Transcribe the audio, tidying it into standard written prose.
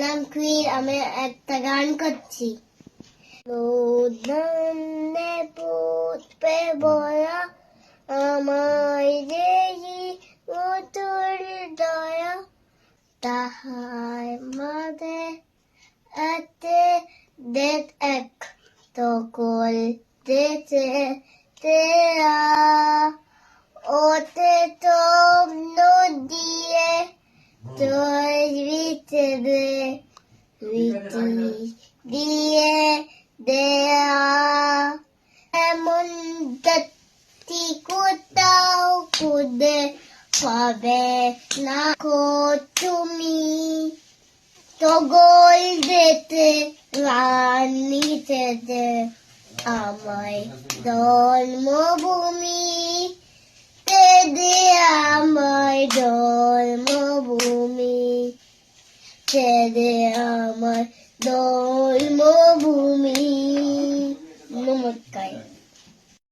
নাম কুইর, আমি একটা গান করছি। উদ্যানে পুষ্পে ভরা আমায় দেহি মধুর দয়া, তাহার মাঝে এতে দেখ এক তকল দেতে তেরা, ওতে তো নদীয়ে তোর ভিতরে দিয়ে দেয়া, এমন গতি কোথাও খুঁজে পাবে না কো তুমি, তগল দিতে রানীতে দে আমায় জন্মভূমি, তে দে আমায় জন্মভূমি, তে দে আমায় জন্মভূমি। নমস্কার।